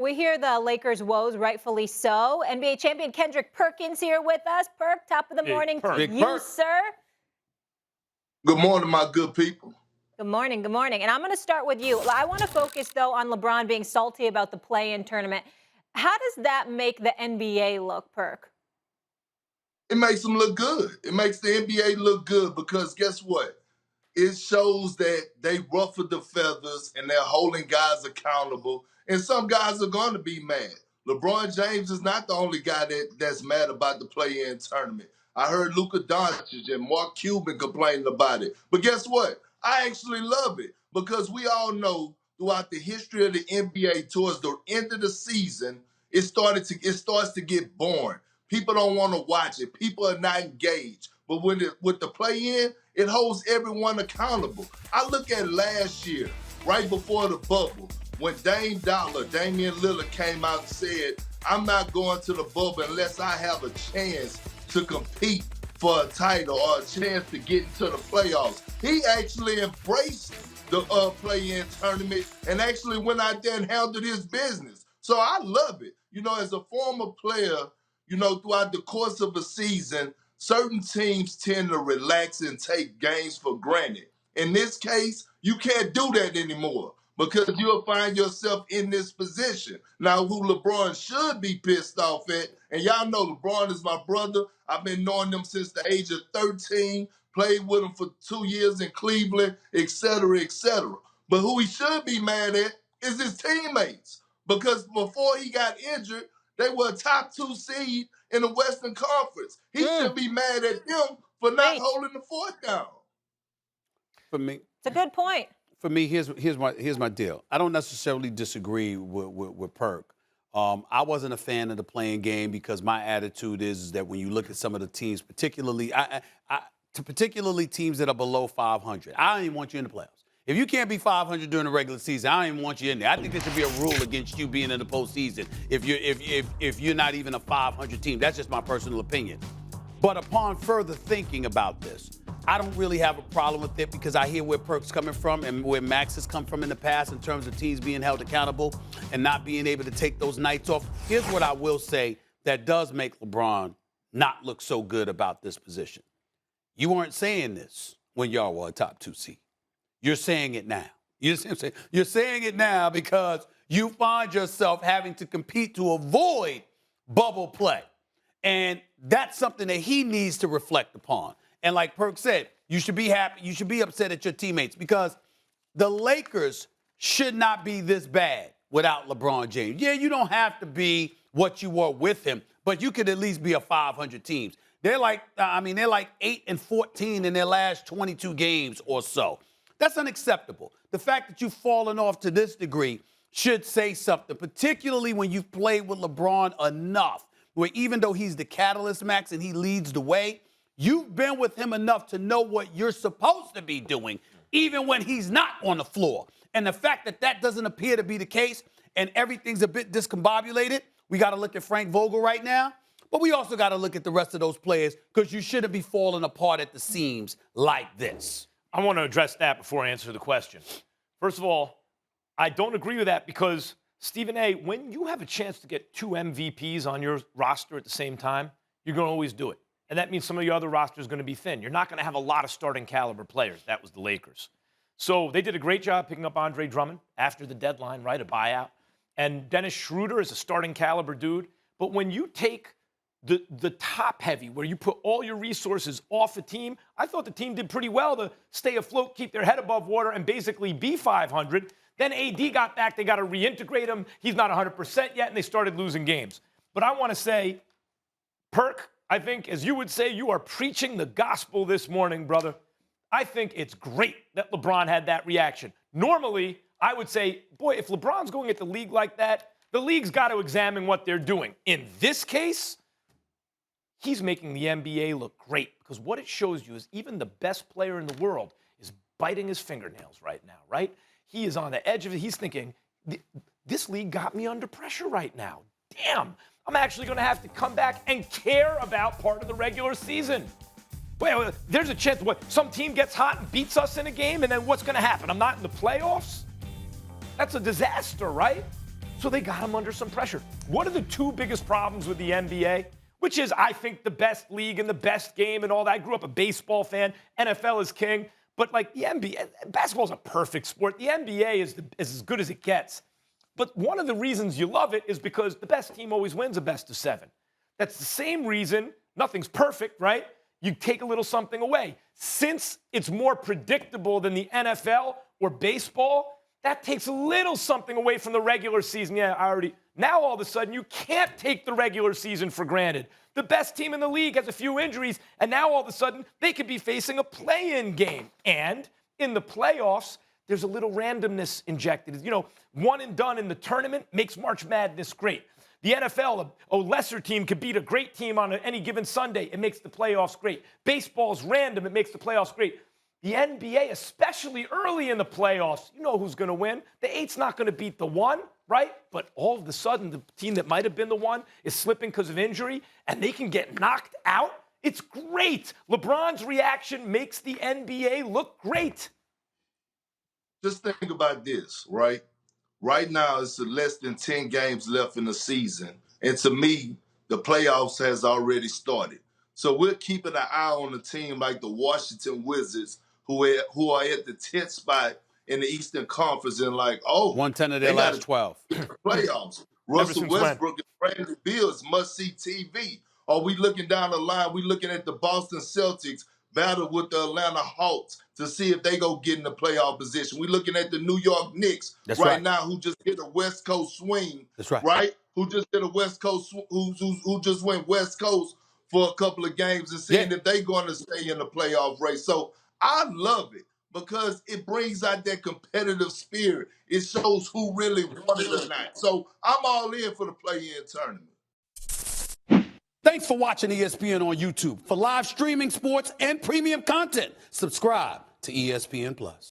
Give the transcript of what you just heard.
We hear the Lakers' woes, rightfully so. NBA champion Kendrick Perkins here with us. Perk, top of the morning to Big you, Perk. sir. Good morning, my good people. Good morning, good morning. And I'm going to start with you. I want to focus, though, on LeBron being salty about the play-in tournament. How does that make the NBA look, Perk? It makes them look good. It makes the NBA look good because guess what? It shows that they ruffled the feathers and they're holding guys accountable. And some guys are going to be mad. LeBron James is not the only guy that's mad about the play-in tournament. I heard Luka Doncic and Mark Cuban complaining about it. But guess what? I actually love it because we all know throughout the history of the NBA towards the end of the season, it starts to get boring. People don't want to watch it. People are not engaged. But with the play-in, it holds everyone accountable. I look at last year, right before the bubble, when Damian Lillard came out and said, I'm not going to the bubble unless I have a chance to compete for a title or a chance to get into the playoffs. He actually embraced the play-in tournament and actually went out there and handled his business. So I love it. You know, as a former player, you know, throughout the course of a season, certain teams tend to relax and take games for granted. In this case, you can't do that anymore because you'll find yourself in this position. Now, who LeBron should be pissed off at, and y'all know LeBron is my brother. I've been knowing him since the age of 13, played with him for 2 years in Cleveland, et cetera, et cetera. But who he should be mad at is his teammates because before he got injured, they were a top 2 seed in the Western Conference. He should be mad at them for not holding the fort down. For me, it's a good point. For me, here's my deal. I don't necessarily disagree with Perk. I wasn't a fan of the playing game because my attitude is that when you look at some of the teams, particularly teams that are below 500, I don't even want you in the playoffs. If you can't be 500 during the regular season, I don't even want you in there. I think there should be a rule against you being in the postseason if you're not even a 500 team. That's just my personal opinion. But upon further thinking about this, I don't really have a problem with it because I hear where Perk's coming from and where Max has come from in the past in terms of teams being held accountable and not being able to take those nights off. Here's what I will say that does make LeBron not look so good about this position. You weren't saying this when y'all were a top 2 seed. You're saying it now. You see what I'm saying? You're saying it now because you find yourself having to compete to avoid bubble play. And that's something that he needs to reflect upon. And like Perk said, you should be happy. You should be upset at your teammates because the Lakers should not be this bad without LeBron James. Yeah, you don't have to be what you were with him, but you could at least be a 500 teams. They're like 8-14 in their last 22 games or so. That's unacceptable. The fact that you've fallen off to this degree should say something, particularly when you've played with LeBron enough, where even though he's the catalyst, Max, and he leads the way, you've been with him enough to know what you're supposed to be doing, even when he's not on the floor. And the fact that that doesn't appear to be the case and everything's a bit discombobulated, we got to look at Frank Vogel right now, but we also got to look at the rest of those players because you shouldn't be falling apart at the seams like this. I want to address that before I answer the question. First of all, I don't agree with that because, Stephen A., when you have a chance to get 2 MVPs on your roster at the same time, you're going to always do it. And that means some of your other roster is going to be thin. You're not going to have a lot of starting caliber players. That was the Lakers. So they did a great job picking up Andre Drummond after the deadline, right, a buyout. And Dennis Schroeder is a starting caliber dude. But when you take the top heavy, where you put all your resources off a team, I thought the team did pretty well to stay afloat, keep their head above water, and basically be 500. Then AD got back. They got to reintegrate him. He's not 100% yet, and they started losing games. But I want to say, Perk, I think, as you would say, you are preaching the gospel this morning, brother. I think it's great that LeBron had that reaction. Normally, I would say, boy, if LeBron's going at the league like that, the league's got to examine what they're doing. In this case, he's making the NBA look great because what it shows you is even the best player in the world is biting his fingernails right now, right? He is on the edge of it. He's thinking, this league got me under pressure right now. Damn, I'm actually going to have to come back and care about part of the regular season. Well, there's a chance some team gets hot and beats us in a game, and then what's going to happen? I'm not in the playoffs? That's a disaster, right? So they got him under some pressure. What are the two biggest problems with the NBA? Which is, I think, the best league and the best game and all that. I grew up a baseball fan. NFL is king. But like the NBA, basketball is a perfect sport. The NBA is as good as it gets. But one of the reasons you love it is because the best team always wins a best of 7. That's the same reason nothing's perfect, right? You take a little something away. Since it's more predictable than the NFL or baseball, that takes a little something away from the regular season. Now all of a sudden, you can't take the regular season for granted. The best team in the league has a few injuries, and now all of a sudden, they could be facing a play-in game. And in the playoffs, there's a little randomness injected. One and done in the tournament makes March Madness great. The NFL, a lesser team could beat a great team on any given Sunday. It makes the playoffs great. Baseball's random. It makes the playoffs great. The NBA, especially early in the playoffs, you know who's going to win. The 8's not going to beat the 1, right? But all of a sudden, the team that might have been the 1 is slipping because of injury, and they can get knocked out. It's great. LeBron's reaction makes the NBA look great. Just think about this, right? Right now, it's less than 10 games left in the season. And to me, the playoffs has already started. So we're keeping an eye on a team like the Washington Wizards, who are at the 10th spot in the Eastern Conference, and like, 110 of their last 12. Playoffs. Russell Westbrook and Bradley Beal's must-see TV. Are we looking down the line? We looking at the Boston Celtics battle with the Atlanta Hawks to see if they go get in the playoff position. We looking at the New York Knicks right now, who just hit a West Coast swing. That's right. Right? Who just hit a West Coast, who just went West Coast for a couple of games and seeing if they're going to stay in the playoff race. So I love it because it brings out that competitive spirit. It shows who really won it or not. So I'm all in for the play-in tournament. Thanks for watching ESPN on YouTube. For live streaming sports and premium content, subscribe to ESPN+.